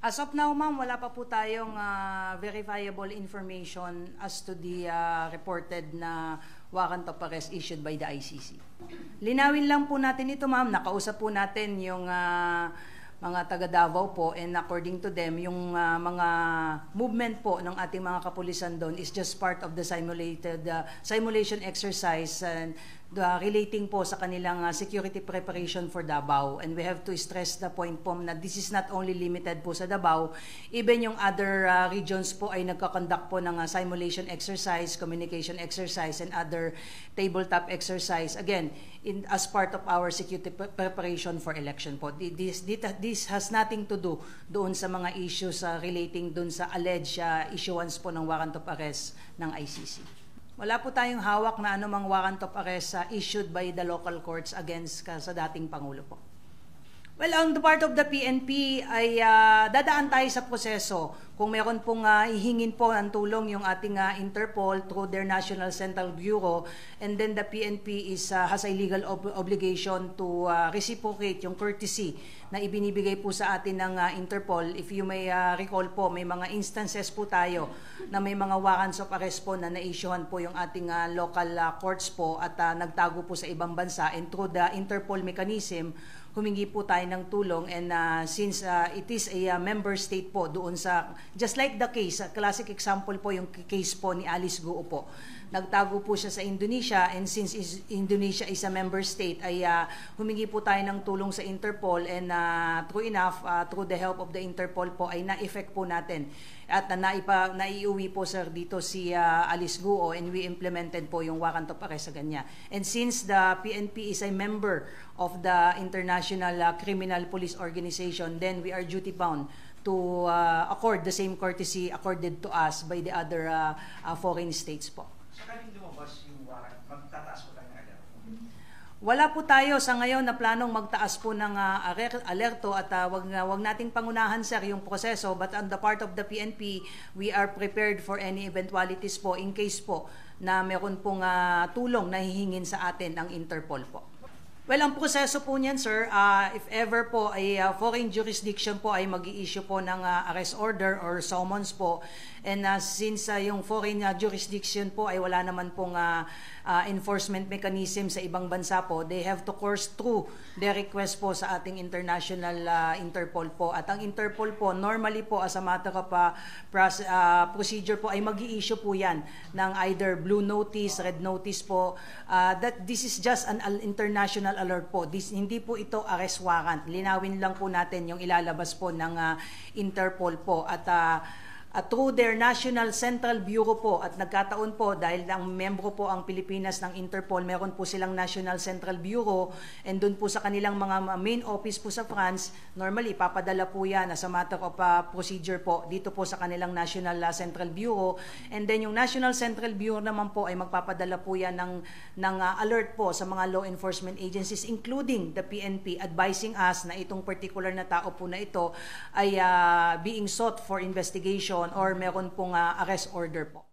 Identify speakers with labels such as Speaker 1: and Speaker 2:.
Speaker 1: As of now, ma'am, wala pa po tayong verifiable information as to the reported na warrant of arrest issued by the ICC. Linawin lang po natin ito, ma'am. Nakausap po natin yung mga taga Davao po, and according to them, yung mga movement po ng ating mga kapulisan doon is just part of the simulation exercise and relating po sa kanilang security preparation for Davao. And we have to stress the point po na this is not only limited po sa Davao, even yung other regions po ay nagkakonduct po ng simulation exercise, communication exercise, and other tabletop exercise, again, as part of our security preparation for election po. This has nothing to do doon sa mga issues relating doon sa alleged issuance po ng warrant of arrest ng ICC. Wala po tayong hawak na anumang warrant of arrest issued by the local courts against sa dating Pangulo po. Well, on the part of the PNP ay dadaan tayo sa proseso. Kung meron pong ihingin po ng tulong yung ating Interpol through their National Central Bureau, and then the PNP has a legal obligation to reciprocate yung courtesy na ibinibigay po sa atin ng Interpol. If you may recall po, may mga instances po tayo na may mga warrants of arrest po na na-issuehan po yung ating local courts po at nagtago po sa ibang bansa, and through the Interpol mechanism, humingi po tayo ng tulong. And since it is a member state po doon sa, just like the case, classic example po yung case po ni Alice Guo po. Nagtago po siya sa Indonesia, and since Indonesia is a member state, ay humingi po tayo ng tulong sa Interpol, and true enough, through the help of the Interpol po, ay na-effect po natin. At naiuwi po sir dito si Alice Guo, and we implemented po yung warrant of arrest sa kanya. And since the PNP is a member of the International Criminal Police Organization, then we are duty bound to accord the same courtesy accorded to us by the other foreign states po.
Speaker 2: Sakaling lumabas yung warrant, magtataas po tayo ng alerto?
Speaker 1: Wala po tayo sa ngayon na planong magtaas po ng alerto, at wag nating pangunahan sir yung proseso, but on the part of the PNP, we are prepared for any eventualities po in case po na meron pong tulong na hihingin sa atin ng Interpol po. Well, ang proseso po niyan, sir, if ever po ay foreign jurisdiction po ay mag-i-issue po ng arrest order or summons po, and since yung foreign jurisdiction po ay wala naman pong enforcement mechanism sa ibang bansa po, they have to course through their request po sa ating international Interpol po. At ang Interpol po, normally po as a matter of procedure po, ay mag-i-issue po yan ng either blue notice, red notice po. That this is just an international alert po. Hindi po ito arrest warrant. Linawin lang po natin yung ilalabas po ng Interpol po. At through their National Central Bureau po, at nagkataon po dahil ang membro po ang Pilipinas ng Interpol, meron po silang National Central Bureau, and doon po sa kanilang mga main office po sa France, normally papadala po yan as a matter of procedure po dito po sa kanilang National Central Bureau, and then yung National Central Bureau naman po ay magpapadala po yan ng alert po sa mga law enforcement agencies, including the PNP, advising us na itong particular na tao po na ito ay being sought for investigation or meron pong arrest order po.